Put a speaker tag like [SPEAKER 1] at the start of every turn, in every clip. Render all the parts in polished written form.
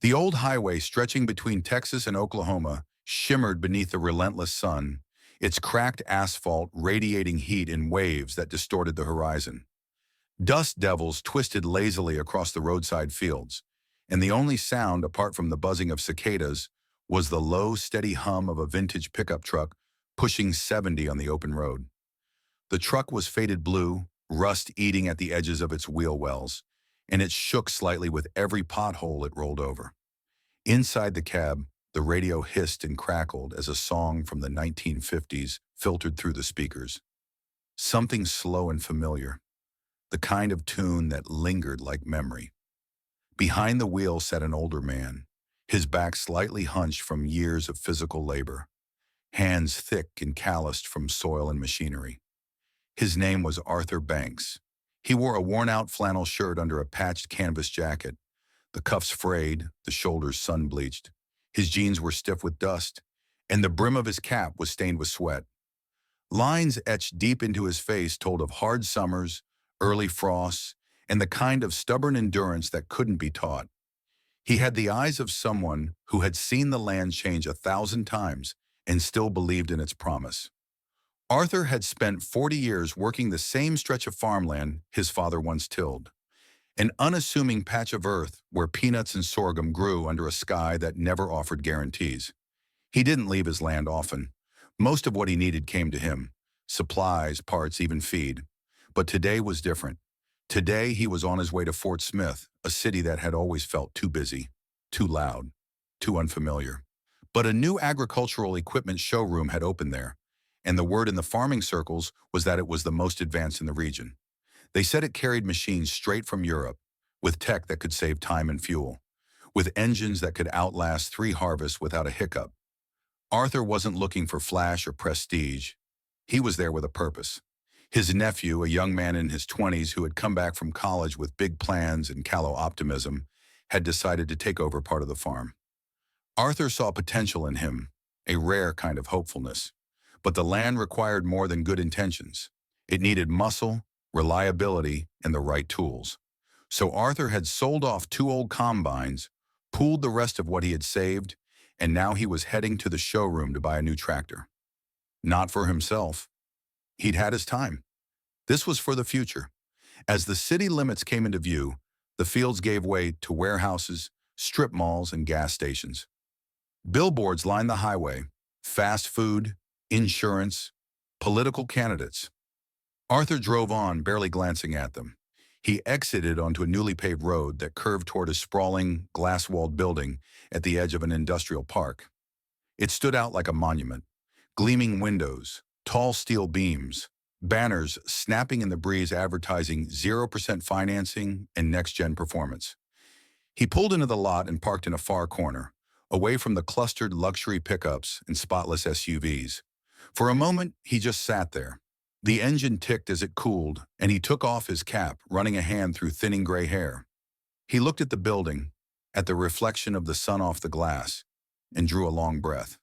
[SPEAKER 1] The old highway stretching between Texas and Oklahoma shimmered beneath the relentless sun, its cracked asphalt radiating heat in waves that distorted the horizon. Dust devils twisted lazily across the roadside fields, and the only sound apart from the buzzing of cicadas was the low, steady hum of a vintage pickup truck pushing 70 on the open road. The truck was faded blue, rust eating at the edges of its wheel wells, and it shook slightly with every pothole it rolled over. Inside the cab, the radio hissed and crackled as a song from the 1950s filtered through the speakers. Something slow and familiar, the kind of tune that lingered like memory. Behind the wheel sat an older man, his back slightly hunched from years of physical labor, hands thick and calloused from soil and machinery. His name was Arthur Banks. He wore a worn-out flannel shirt under a patched canvas jacket, the cuffs frayed, the shoulders sun-bleached. His jeans were stiff with dust, and the brim of his cap was stained with sweat. Lines etched deep into his face told of hard summers, early frosts, and the kind of stubborn endurance that couldn't be taught. He had the eyes of someone who had seen the land change 1,000 times and still believed in its promise. Arthur had spent 40 years working the same stretch of farmland his father once tilled, an unassuming patch of earth where peanuts and sorghum grew under a sky that never offered guarantees. He didn't leave his land often. Most of what he needed came to him, supplies, parts, even feed. But today was different. Today he was on his way to Fort Smith, a city that had always felt too busy, too loud, too unfamiliar. But a new agricultural equipment showroom had opened there, and the word in the farming circles was that it was the most advanced in the region. They said it carried machines straight from Europe, with tech that could save time and fuel, with engines that could outlast 3 harvests without a hiccup. Arthur wasn't looking for flash or prestige. He was there with a purpose. His nephew, a young man in his 20s who had come back from college with big plans and callow optimism, had decided to take over part of the farm. Arthur saw potential in him, a rare kind of hopefulness. But the land required more than good intentions. It needed muscle, reliability, and the right tools. So Arthur had sold off 2 old combines, pooled the rest of what he had saved, and now he was heading to the showroom to buy a new tractor. Not for himself. He'd had his time. This was for the future. As the city limits came into view, the fields gave way to warehouses, strip malls, and gas stations. Billboards lined the highway, fast food, insurance, political candidates. Arthur drove on, barely glancing at them. He exited onto a newly paved road that curved toward a sprawling, glass-walled building at the edge of an industrial park. It stood out like a monument. Gleaming windows, tall steel beams, banners snapping in the breeze advertising 0% financing and next-gen performance. He pulled into the lot and parked in a far corner, away from the clustered luxury pickups and spotless SUVs. For a moment, he just sat there. The engine ticked as it cooled, and he took off his cap, running a hand through thinning gray hair. He looked at the building, at the reflection of the sun off the glass, and drew a long breath.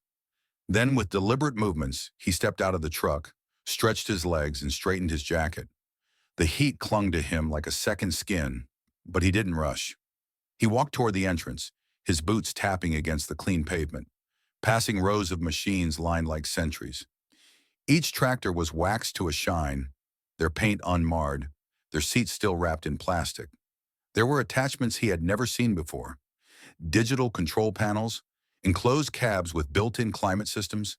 [SPEAKER 1] Then, with deliberate movements, he stepped out of the truck, stretched his legs, and straightened his jacket. The heat clung to him like a second skin, but he didn't rush. He walked toward the entrance, his boots tapping against the clean pavement, passing rows of machines lined like sentries. Each tractor was waxed to a shine, their paint unmarred, their seats still wrapped in plastic. There were attachments he had never seen before. Digital control panels, enclosed cabs with built-in climate systems,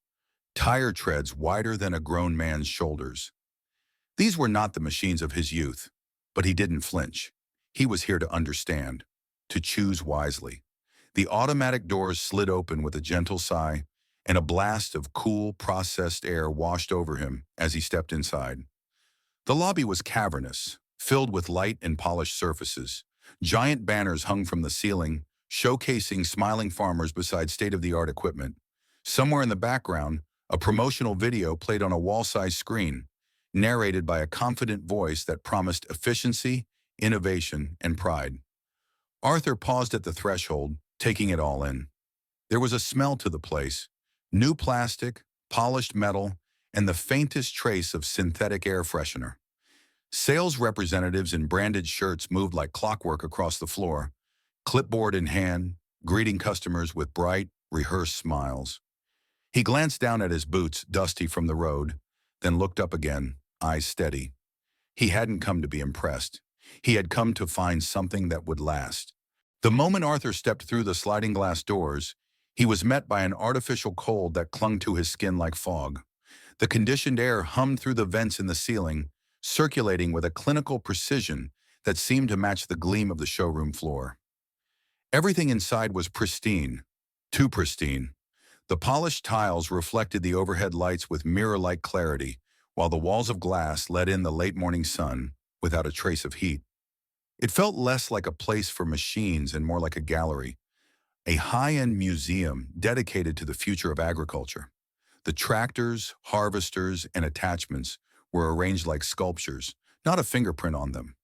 [SPEAKER 1] tire treads wider than a grown man's shoulders. These were not the machines of his youth, but he didn't flinch. He was here to understand, to choose wisely. The automatic doors slid open with a gentle sigh, and a blast of cool, processed air washed over him as he stepped inside. The lobby was cavernous, filled with light and polished surfaces. Giant banners hung from the ceiling, showcasing smiling farmers beside state-of-the-art equipment. Somewhere in the background, a promotional video played on a wall-sized screen, narrated by a confident voice that promised efficiency, innovation, and pride. Arthur paused at the threshold, taking it all in. There was a smell to the place, new plastic, polished metal, and the faintest trace of synthetic air freshener. Sales representatives in branded shirts moved like clockwork across the floor, clipboard in hand, greeting customers with bright, rehearsed smiles. He glanced down at his boots, dusty from the road, then looked up again, eyes steady. He hadn't come to be impressed. He had come to find something that would last. The moment Arthur stepped through the sliding glass doors, he was met by an artificial cold that clung to his skin like fog. The conditioned air hummed through the vents in the ceiling, circulating with a clinical precision that seemed to match the gleam of the showroom floor. Everything inside was pristine, too pristine. The polished tiles reflected the overhead lights with mirror-like clarity, while the walls of glass let in the late morning sun without a trace of heat. It felt less like a place for machines and more like a gallery, a high-end museum dedicated to the future of agriculture. The tractors, harvesters, and attachments were arranged like sculptures, not a fingerprint on them.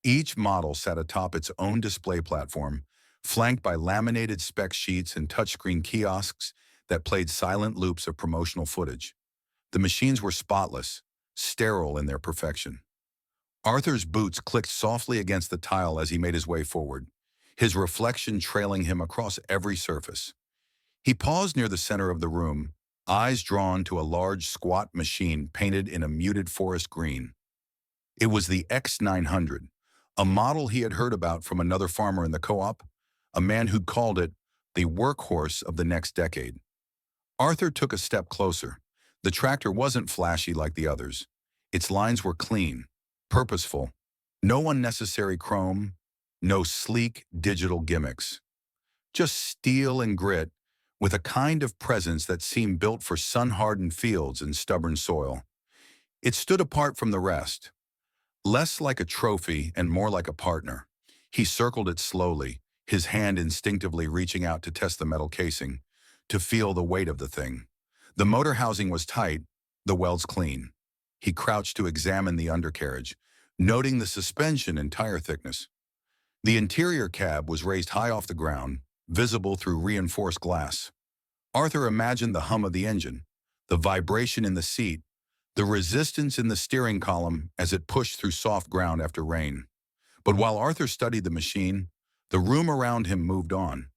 [SPEAKER 1] Each model sat atop its own display platform, flanked by laminated spec sheets and touchscreen kiosks that played silent loops of promotional footage. The machines were spotless, sterile in their perfection. Arthur's boots clicked softly against the tile as he made his way forward, his reflection trailing him across every surface. He paused near the center of the room, eyes drawn to a large, squat machine painted in a muted forest green. It was the X900, a model he had heard about from another farmer in the co-op, a man who'd called it the workhorse of the next decade. Arthur took a step closer. The tractor wasn't flashy like the others. Its lines were clean, purposeful, no unnecessary chrome, no sleek digital gimmicks. Just steel and grit, with a kind of presence that seemed built for sun-hardened fields and stubborn soil. It stood apart from the rest, less like a trophy and more like a partner. He circled it slowly, his hand instinctively reaching out to test the metal casing, to feel the weight of the thing. The motor housing was tight, the welds clean. He crouched to examine the undercarriage, noting the suspension and tire thickness. The interior cab was raised high off the ground, visible through reinforced glass. Arthur imagined the hum of the engine, the vibration in the seat, the resistance in the steering column as it pushed through soft ground after rain. But while Arthur studied the machine, the room around him moved on.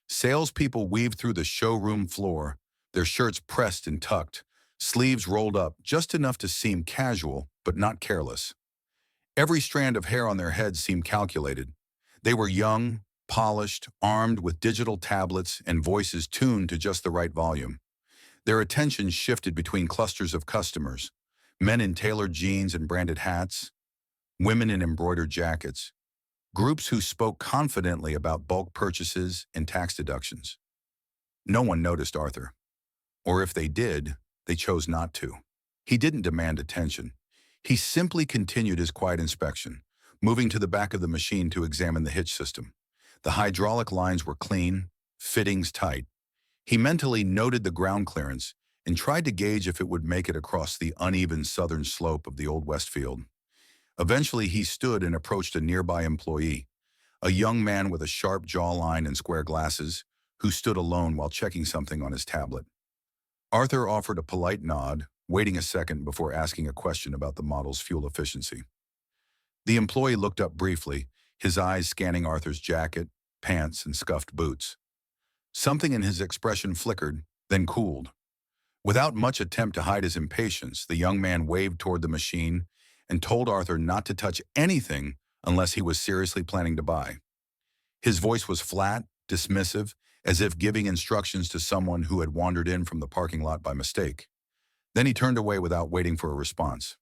[SPEAKER 1] Salespeople weaved through the showroom floor, their shirts pressed and tucked, sleeves rolled up just enough to seem casual but not careless. Every strand of hair on their heads seemed calculated. They were young, polished, armed with digital tablets and voices tuned to just the right volume. Their attention shifted between clusters of customers, men in tailored jeans and branded hats, women in embroidered jackets, groups who spoke confidently about bulk purchases and tax deductions. No one noticed Arthur. Or if they did, they chose not to. He didn't demand attention. He simply continued his quiet inspection, moving to the back of the machine to examine the hitch system. The hydraulic lines were clean, fittings tight. He mentally noted the ground clearance and tried to gauge if it would make it across the uneven southern slope of the old Westfield. Eventually, he stood and approached a nearby employee, a young man with a sharp jawline and square glasses, who stood alone while checking something on his tablet. Arthur offered a polite nod, waiting a second before asking a question about the model's fuel efficiency. The employee looked up briefly, his eyes scanning Arthur's jacket, pants, and scuffed boots. Something in his expression flickered, then cooled. Without much attempt to hide his impatience, the young man waved toward the machine and told Arthur not to touch anything unless he was seriously planning to buy. His voice was flat, dismissive, as if giving instructions to someone who had wandered in from the parking lot by mistake. Then he turned away without waiting for a response.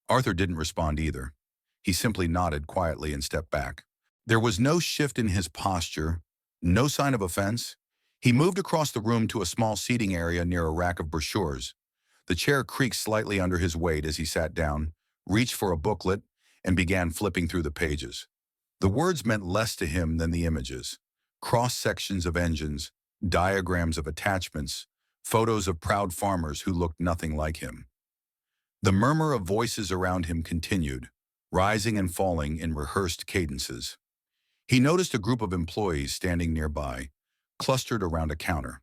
[SPEAKER 1] Arthur didn't respond either. He simply nodded quietly and stepped back. There was no shift in his posture, no sign of offense. He moved across the room to a small seating area near a rack of brochures. The chair creaked slightly under his weight as he sat down, reached for a booklet, and began flipping through the pages. The words meant less to him than the images. Cross-sections of engines, diagrams of attachments, photos of proud farmers who looked nothing like him. The murmur of voices around him continued, rising and falling in rehearsed cadences. He noticed a group of employees standing nearby, clustered around a counter.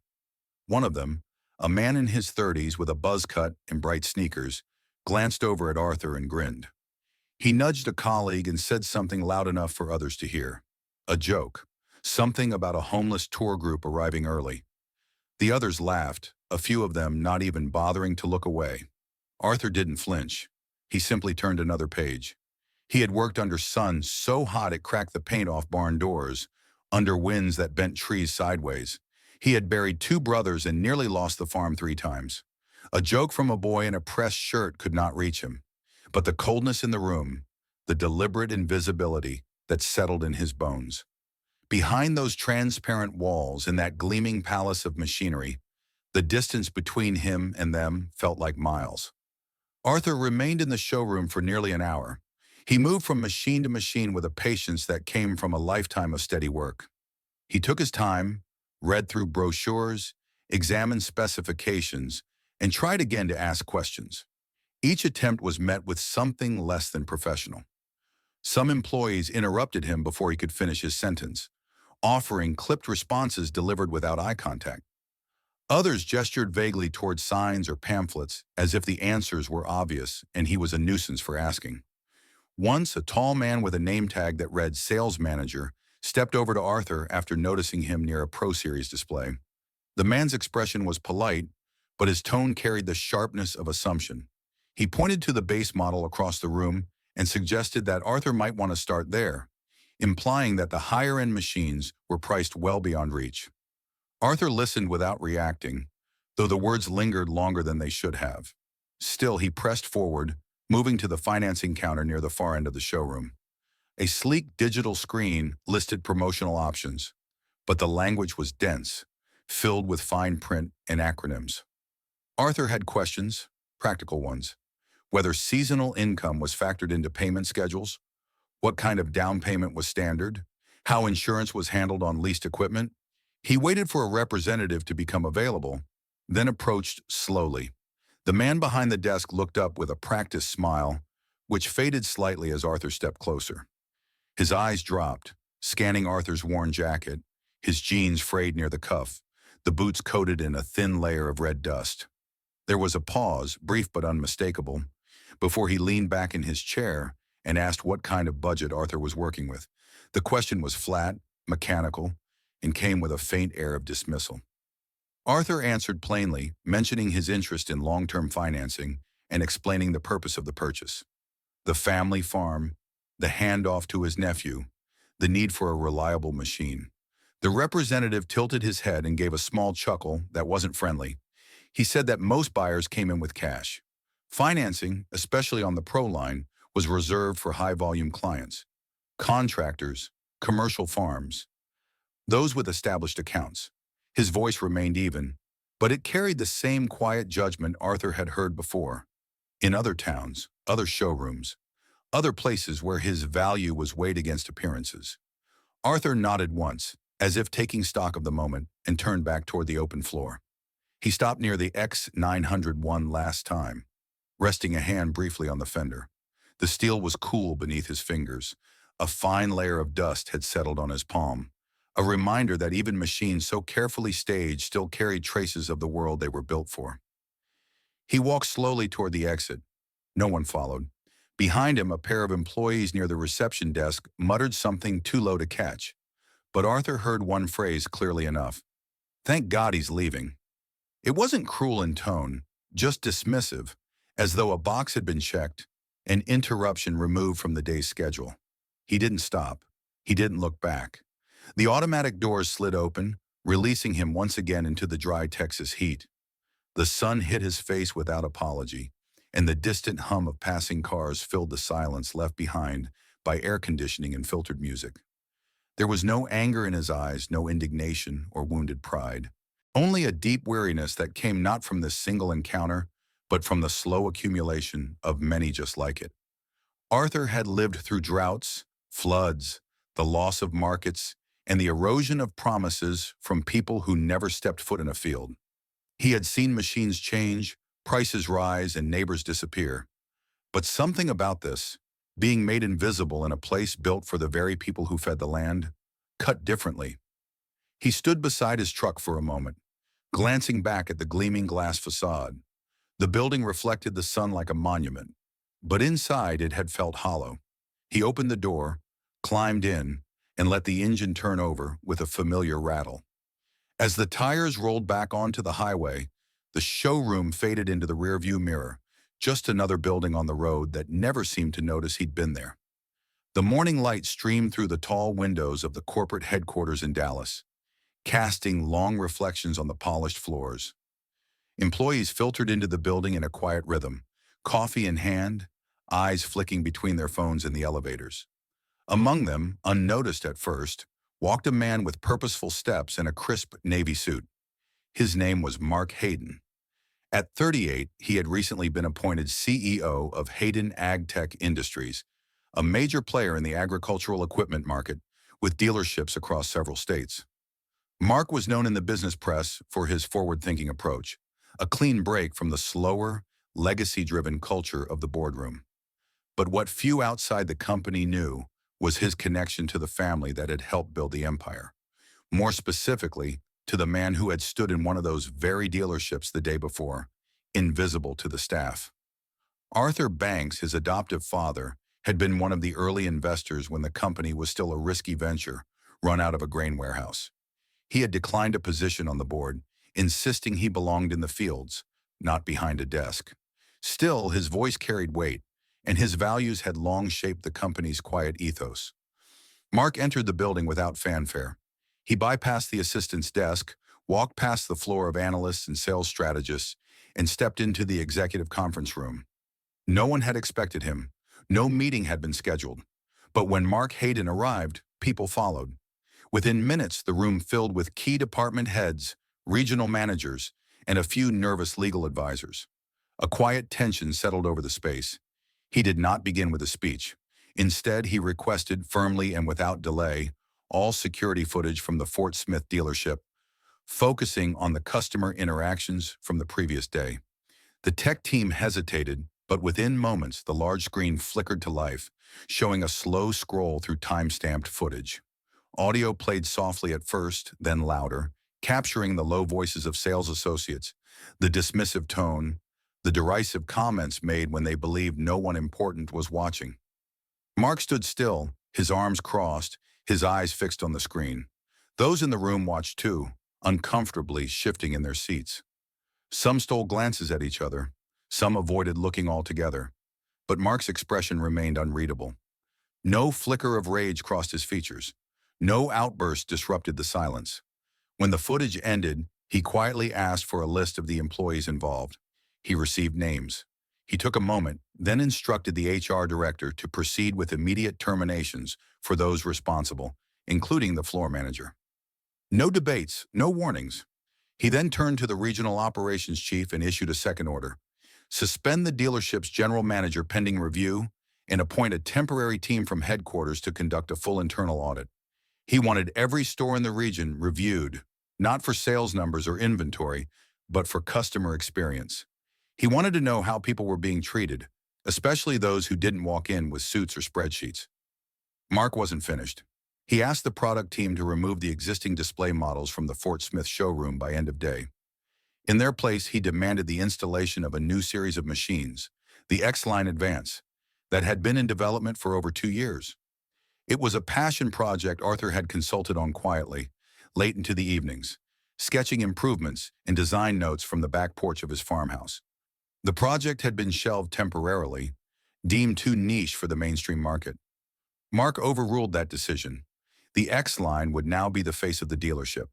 [SPEAKER 1] One of them, a man in his 30s with a buzz cut and bright sneakers, glanced over at Arthur and grinned. He nudged a colleague and said something loud enough for others to hear. A joke. Something about a homeless tour group arriving early. The others laughed, a few of them not even bothering to look away. Arthur didn't flinch. He simply turned another page. He had worked under sun so hot it cracked the paint off barn doors, under winds that bent trees sideways. He had buried two brothers and nearly lost the farm 3 times. A joke from a boy in a pressed shirt could not reach him. But the coldness in the room, the deliberate invisibility that settled in his bones. Behind those transparent walls in that gleaming palace of machinery, the distance between him and them felt like miles. Arthur remained in the showroom for nearly an hour. He moved from machine to machine with a patience that came from a lifetime of steady work. He took his time, read through brochures, examined specifications, and tried again to ask questions. Each attempt was met with something less than professional. Some employees interrupted him before he could finish his sentence, offering clipped responses delivered without eye contact. Others gestured vaguely toward signs or pamphlets as if the answers were obvious and he was a nuisance for asking. Once, a tall man with a name tag that read Sales Manager stepped over to Arthur after noticing him near a Pro Series display. The man's expression was polite, but his tone carried the sharpness of assumption. He pointed to the base model across the room and suggested that Arthur might want to start there, implying that the higher-end machines were priced well beyond reach. Arthur listened without reacting, though the words lingered longer than they should have. Still, he pressed forward, moving to the financing counter near the far end of the showroom. A sleek digital screen listed promotional options, but the language was dense, filled with fine print and acronyms. Arthur had questions, practical ones. Whether seasonal income was factored into payment schedules, what kind of down payment was standard, how insurance was handled on leased equipment. He waited for a representative to become available, then approached slowly. The man behind the desk looked up with a practiced smile, which faded slightly as Arthur stepped closer. His eyes dropped, scanning Arthur's worn jacket, his jeans frayed near the cuff, the boots coated in a thin layer of red dust. There was a pause, brief but unmistakable, before he leaned back in his chair and asked what kind of budget Arthur was working with. The question was flat, mechanical, and came with a faint air of dismissal. Arthur answered plainly, mentioning his interest in long-term financing and explaining the purpose of the purchase. The family farm, the handoff to his nephew, the need for a reliable machine. The representative tilted his head and gave a small chuckle that wasn't friendly. He said that most buyers came in with cash. Financing, especially on the Pro line, was reserved for high-volume clients, contractors, commercial farms, those with established accounts. His voice remained even, but it carried the same quiet judgment Arthur had heard before. In other towns, other showrooms, other places where his value was weighed against appearances. Arthur nodded once, as if taking stock of the moment, and turned back toward the open floor. He stopped near the X901 last time, resting a hand briefly on the fender. The steel was cool beneath his fingers. A fine layer of dust had settled on his palm, a reminder that even machines so carefully staged still carried traces of the world they were built for. He walked slowly toward the exit. No one followed. Behind him, a pair of employees near the reception desk muttered something too low to catch. But Arthur heard one phrase clearly enough. "Thank God he's leaving." It wasn't cruel in tone, just dismissive, as though a box had been checked, an interruption removed from the day's schedule. He didn't stop. He didn't look back. The automatic doors slid open, releasing him once again into the dry Texas heat. The sun hit his face without apology, and the distant hum of passing cars filled the silence left behind by air conditioning and filtered music. There was no anger in his eyes, no indignation or wounded pride. Only a deep weariness that came not from this single encounter, but from the slow accumulation of many just like it. Arthur had lived through droughts, floods, the loss of markets, and the erosion of promises from people who never stepped foot in a field. He had seen machines change, prices rise, and neighbors disappear. But something about this, being made invisible in a place built for the very people who fed the land, cut differently. He stood beside his truck for a moment, glancing back at the gleaming glass facade. The building reflected the sun like a monument, but inside it had felt hollow. He opened the door, climbed in, and let the engine turn over with a familiar rattle. As the tires rolled back onto the highway, the showroom faded into the rearview mirror, just another building on the road that never seemed to notice he'd been there. The morning light streamed through the tall windows of the corporate headquarters in Dallas, casting long reflections on the polished floors. Employees filtered into the building in a quiet rhythm, coffee in hand, eyes flicking between their phones in the elevators. Among them, unnoticed at first, walked a man with purposeful steps and a crisp navy suit. His name was Mark Hayden. At 38, he had recently been appointed CEO of Hayden AgTech Industries, a major player in the agricultural equipment market with dealerships across several states. Mark was known in the business press for his forward-thinking approach, a clean break from the slower, legacy-driven culture of the boardroom. But what few outside the company knew was his connection to the family that had helped build the empire. More specifically, to the man who had stood in one of those very dealerships the day before, invisible to the staff. Arthur Banks, his adoptive father, had been one of the early investors when the company was still a risky venture run out of a grain warehouse. He had declined a position on the board, insisting he belonged in the fields, not behind a desk. Still, his voice carried weight, and his values had long shaped the company's quiet ethos. Mark entered the building without fanfare. He bypassed the assistant's desk, walked past the floor of analysts and sales strategists, and stepped into the executive conference room. No one had expected him. No meeting had been scheduled. But when Mark Hayden arrived, people followed. Within minutes, the room filled with key department heads, regional managers, and a few nervous legal advisors. A quiet tension settled over the space. He did not begin with a speech. Instead, he requested, firmly and without delay, all security footage from the Fort Smith dealership, focusing on the customer interactions from the previous day. The tech team hesitated, but within moments, the large screen flickered to life, showing a slow scroll through time-stamped footage. Audio played softly at first, then louder, capturing the low voices of sales associates, the dismissive tone, the derisive comments made when they believed no one important was watching. Mark stood still, his arms crossed, his eyes fixed on the screen. Those in the room watched too, uncomfortably shifting in their seats. Some stole glances at each other, some avoided looking altogether, but Mark's expression remained unreadable. No flicker of rage crossed his features. No outburst disrupted the silence. When the footage ended, he quietly asked for a list of the employees involved. He received names. He took a moment, then instructed the HR director to proceed with immediate terminations for those responsible, including the floor manager. No debates, no warnings. He then turned to the regional operations chief and issued a second order. Suspend the dealership's general manager pending review and appoint a temporary team from headquarters to conduct a full internal audit. He wanted every store in the region reviewed, not for sales numbers or inventory, but for customer experience. He wanted to know how people were being treated, especially those who didn't walk in with suits or spreadsheets. Mark wasn't finished. He asked the product team to remove the existing display models from the Fort Smith showroom by end of day. In their place, he demanded the installation of a new series of machines, the X-Line Advance, that had been in development for over 2 years. It was a passion project Arthur had consulted on quietly, late into the evenings, sketching improvements and design notes from the back porch of his farmhouse. The project had been shelved temporarily, deemed too niche for the mainstream market. Mark overruled that decision. The X-Line would now be the face of the dealership.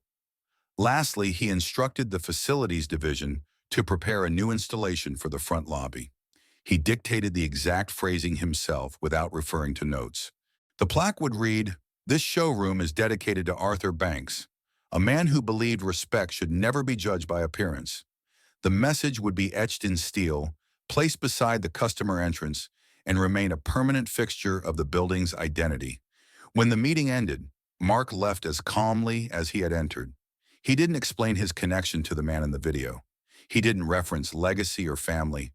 [SPEAKER 1] Lastly, he instructed the facilities division to prepare a new installation for the front lobby. He dictated the exact phrasing himself without referring to notes. The plaque would read, "This showroom is dedicated to Arthur Banks, a man who believed respect should never be judged by appearance." The message would be etched in steel, placed beside the customer entrance, and remain a permanent fixture of the building's identity. When the meeting ended, Mark left as calmly as he had entered. He didn't explain his connection to the man in the video. He didn't reference legacy or family.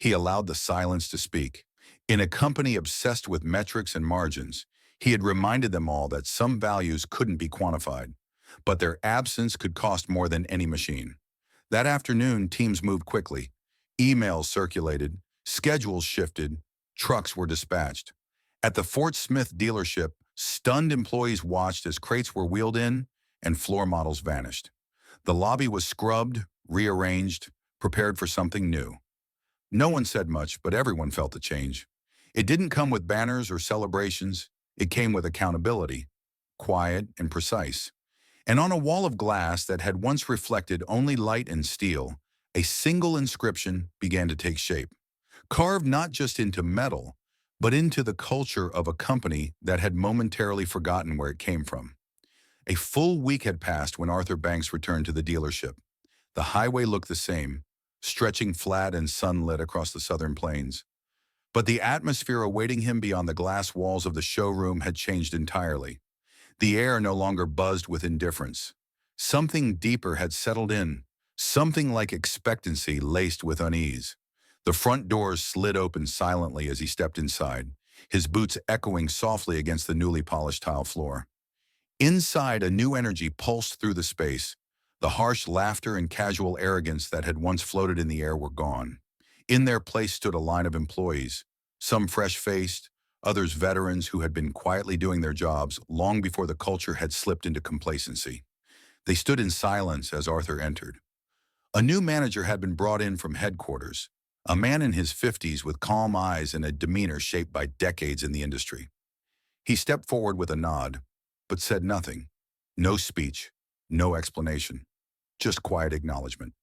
[SPEAKER 1] He allowed the silence to speak. In a company obsessed with metrics and margins, he had reminded them all that some values couldn't be quantified, but their absence could cost more than any machine. That afternoon, teams moved quickly. Emails circulated, schedules shifted, trucks were dispatched. At the Fort Smith dealership, Stunned employees watched as crates were wheeled in and floor models vanished. The lobby was scrubbed, rearranged, prepared for something new. No one said much, but everyone felt the change. It didn't come with banners or celebrations. It came with accountability, quiet and precise. And on a wall of glass that had once reflected only light and steel, a single inscription began to take shape, carved not just into metal, but into the culture of a company that had momentarily forgotten where it came from. A full week had passed when Arthur Banks returned to the dealership. The highway looked the same, stretching flat and sunlit across the southern plains. But the atmosphere awaiting him beyond the glass walls of the showroom had changed entirely. The air no longer buzzed with indifference. Something deeper had settled in, something like expectancy laced with unease. The front doors slid open silently as he stepped inside, his boots echoing softly against the newly polished tile floor. Inside, a new energy pulsed through the space. The harsh laughter and casual arrogance that had once floated in the air were gone. In their place stood a line of employees, some fresh-faced, others veterans who had been quietly doing their jobs long before the culture had slipped into complacency. They stood in silence as Arthur entered. A new manager had been brought in from headquarters, a man in his 50s with calm eyes and a demeanor shaped by decades in the industry. He stepped forward with a nod, but said nothing. No speech, no explanation, just quiet acknowledgement.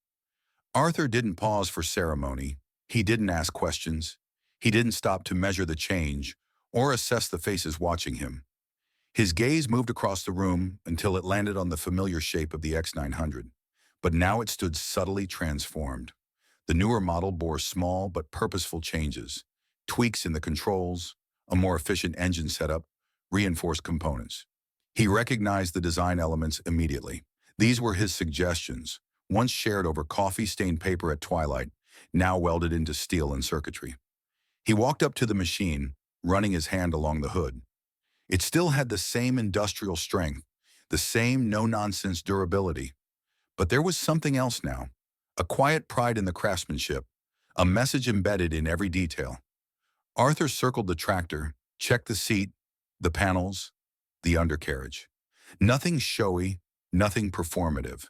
[SPEAKER 1] Arthur didn't pause for ceremony. He didn't ask questions. He didn't stop to measure the change or assess the faces watching him. His gaze moved across the room until it landed on the familiar shape of the X900, but now it stood subtly transformed. The newer model bore small but purposeful changes, tweaks in the controls, a more efficient engine setup, reinforced components. He recognized the design elements immediately. These were his suggestions, once shared over coffee-stained paper at twilight, now welded into steel and circuitry. He walked up to the machine, running his hand along the hood. It still had the same industrial strength, the same no-nonsense durability. But there was something else now, a quiet pride in the craftsmanship, a message embedded in every detail. Arthur circled the tractor, checked the seat, the panels, the undercarriage. Nothing showy, nothing performative.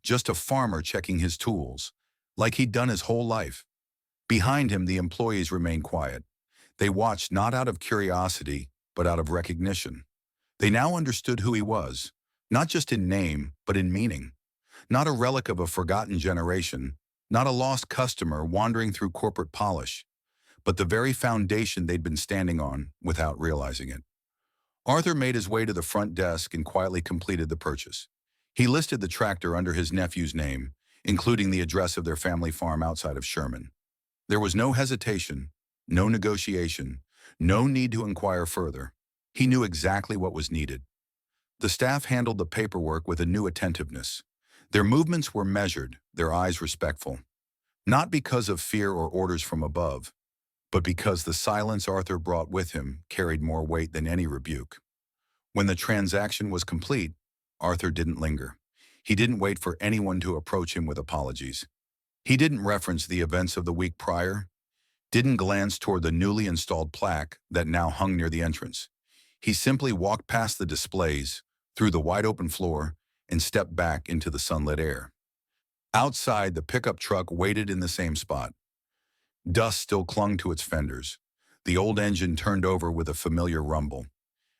[SPEAKER 1] Just a farmer checking his tools, like he'd done his whole life. Behind him, the employees remained quiet. They watched not out of curiosity, but out of recognition. They now understood who he was, not just in name, but in meaning. Not a relic of a forgotten generation, not a lost customer wandering through corporate polish, but the very foundation they'd been standing on without realizing it. Arthur made his way to the front desk and quietly completed the purchase. He listed the tractor under his nephew's name, including the address of their family farm outside of Sherman. There was no hesitation, no negotiation, no need to inquire further. He knew exactly what was needed. The staff handled the paperwork with a new attentiveness. Their movements were measured, their eyes respectful. Not because of fear or orders from above, but because the silence Arthur brought with him carried more weight than any rebuke. When the transaction was complete, Arthur didn't linger. He didn't wait for anyone to approach him with apologies. He didn't reference the events of the week prior, didn't glance toward the newly installed plaque that now hung near the entrance. He simply walked past the displays, through the wide-open floor, and stepped back into the sunlit air. Outside, the pickup truck waited in the same spot. Dust still clung to its fenders. The old engine turned over with a familiar rumble.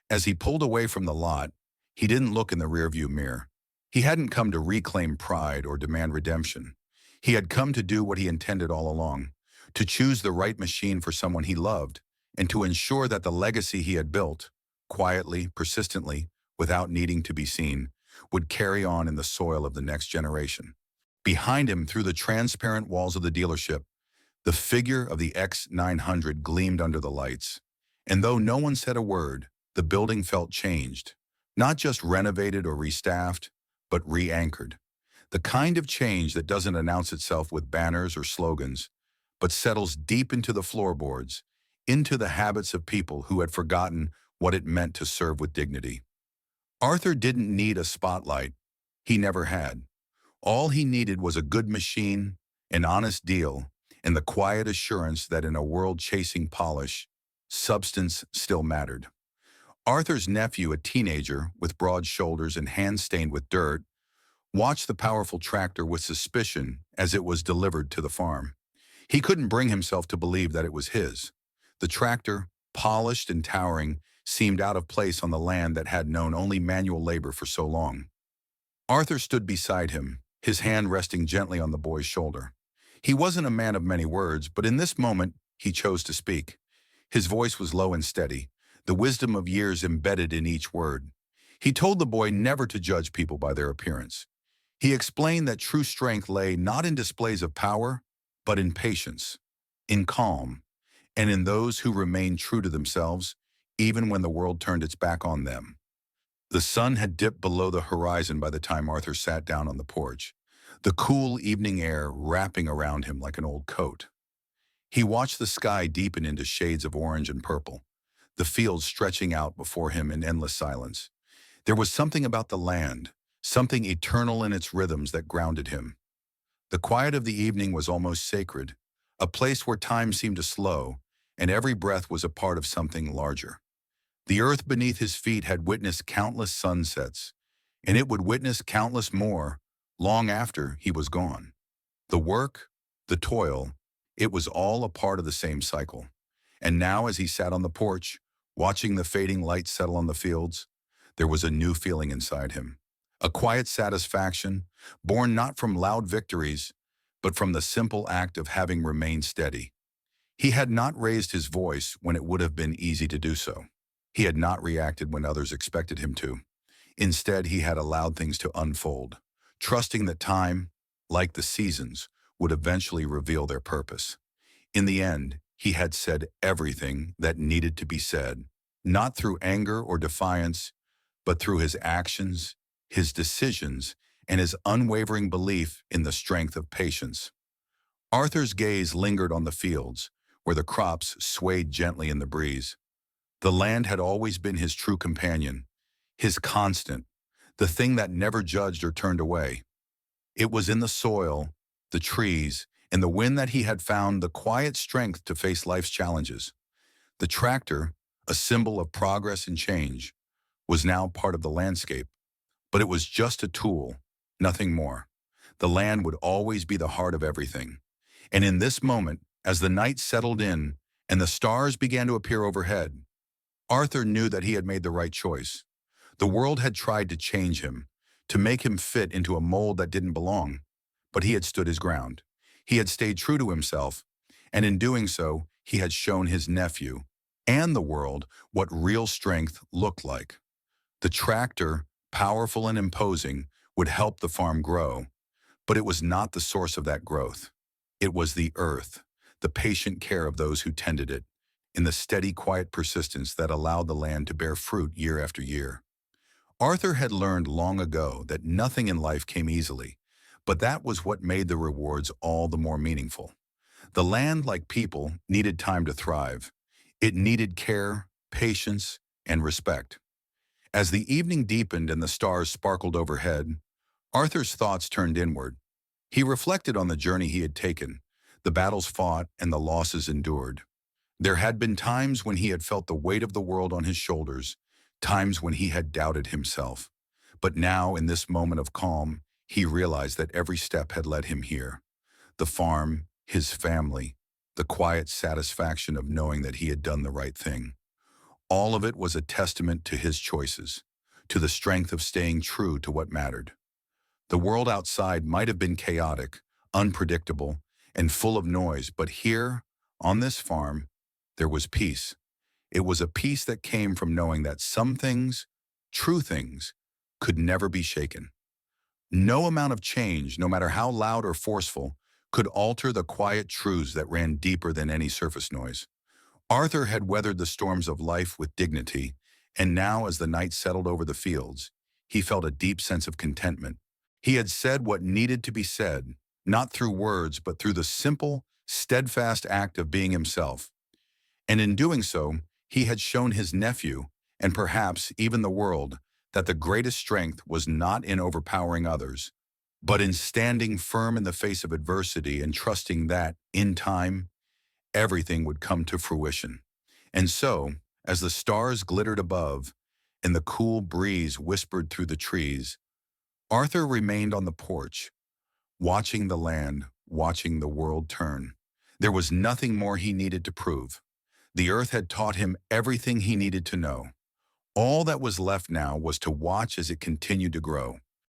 [SPEAKER 1] As he pulled away from the lot, he didn't look in the rearview mirror. He hadn't come to reclaim pride or demand redemption. He had come to do what he intended all along, to choose the right machine for someone he loved, and to ensure that the legacy he had built, quietly, persistently, without needing to be seen, would carry on in the soil of the next generation. Behind him, through the transparent walls of the dealership, the figure of the X900 gleamed under the lights. And though no one said a word, the building felt changed, not just renovated or restaffed, but re-anchored. The kind of change that doesn't announce itself with banners or slogans, but settles deep into the floorboards, into the habits of people who had forgotten what it meant to serve with dignity. Arthur didn't need a spotlight. He never had. All he needed was a good machine, an honest deal, and the quiet assurance that in a world chasing polish, substance still mattered. Arthur's nephew, a teenager with broad shoulders and hands stained with dirt, watched the powerful tractor with suspicion as it was delivered to the farm. He couldn't bring himself to believe that it was his. The tractor, polished and towering, seemed out of place on the land that had known only manual labor for so long. Arthur stood beside him, his hand resting gently on the boy's shoulder. He wasn't a man of many words, but in this moment, he chose to speak. His voice was low and steady, the wisdom of years embedded in each word. He told the boy never to judge people by their appearance. He explained that true strength lay not in displays of power, but in patience, in calm, and in those who remained true to themselves, even when the world turned its back on them. The sun had dipped below the horizon by the time Arthur sat down on the porch, the cool evening air wrapping around him like an old coat. He watched the sky deepen into shades of orange and purple, the fields stretching out before him in endless silence. There was something about the land, something eternal in its rhythms that grounded him. The quiet of the evening was almost sacred, a place where time seemed to slow, and every breath was a part of something larger. The earth beneath his feet had witnessed countless sunsets, and it would witness countless more long after he was gone. The work, the toil, it was all a part of the same cycle. And now as he sat on the porch, watching the fading light settle on the fields, there was a new feeling inside him. A quiet satisfaction, born not from loud victories, but from the simple act of having remained steady. He had not raised his voice when it would have been easy to do so. He had not reacted when others expected him to. Instead, he had allowed things to unfold, trusting that time, like the seasons, would eventually reveal their purpose. In the end, he had said everything that needed to be said, not through anger or defiance, but through his actions, his decisions, and his unwavering belief in the strength of patience. Arthur's gaze lingered on the fields, where the crops swayed gently in the breeze. The land had always been his true companion, his constant, the thing that never judged or turned away. It was in the soil, the trees, and the wind that he had found the quiet strength to face life's challenges. The tractor, a symbol of progress and change, was now part of the landscape, but it was just a tool, nothing more. The land would always be the heart of everything. And in this moment, as the night settled in and the stars began to appear overhead, Arthur knew that he had made the right choice. The world had tried to change him, to make him fit into a mold that didn't belong, but he had stood his ground. He had stayed true to himself, and in doing so, he had shown his nephew and the world what real strength looked like. The tractor, powerful and imposing, would help the farm grow, but it was not the source of that growth. It was the earth, the patient care of those who tended it, in the steady, quiet persistence that allowed the land to bear fruit year after year. Arthur had learned long ago that nothing in life came easily, but that was what made the rewards all the more meaningful. The land, like people, needed time to thrive. It needed care, patience, and respect. As the evening deepened and the stars sparkled overhead, Arthur's thoughts turned inward. He reflected on the journey he had taken, the battles fought and the losses endured. There had been times when he had felt the weight of the world on his shoulders, times when he had doubted himself. But now, in this moment of calm, he realized that every step had led him here. The farm, his family, the quiet satisfaction of knowing that he had done the right thing. All of it was a testament to his choices, to the strength of staying true to what mattered. The world outside might have been chaotic, unpredictable, and full of noise, but here, on this farm, there was peace. It was a peace that came from knowing that some things, true things, could never be shaken. No amount of change, no matter how loud or forceful, could alter the quiet truths that ran deeper than any surface noise. Arthur had weathered the storms of life with dignity, and now as the night settled over the fields, he felt a deep sense of contentment. He had said what needed to be said, not through words, but through the simple, steadfast act of being himself. And in doing so, he had shown his nephew, and perhaps even the world, that the greatest strength was not in overpowering others, but in standing firm in the face of adversity and trusting that, in time, everything would come to fruition. And so, As the stars glittered above and the cool breeze whispered through the trees, Arthur remained on the porch, watching the land, watching the world turn. There was nothing more he needed to prove. The earth had taught him everything he needed to know. All that was left now was to watch as it continued to grow.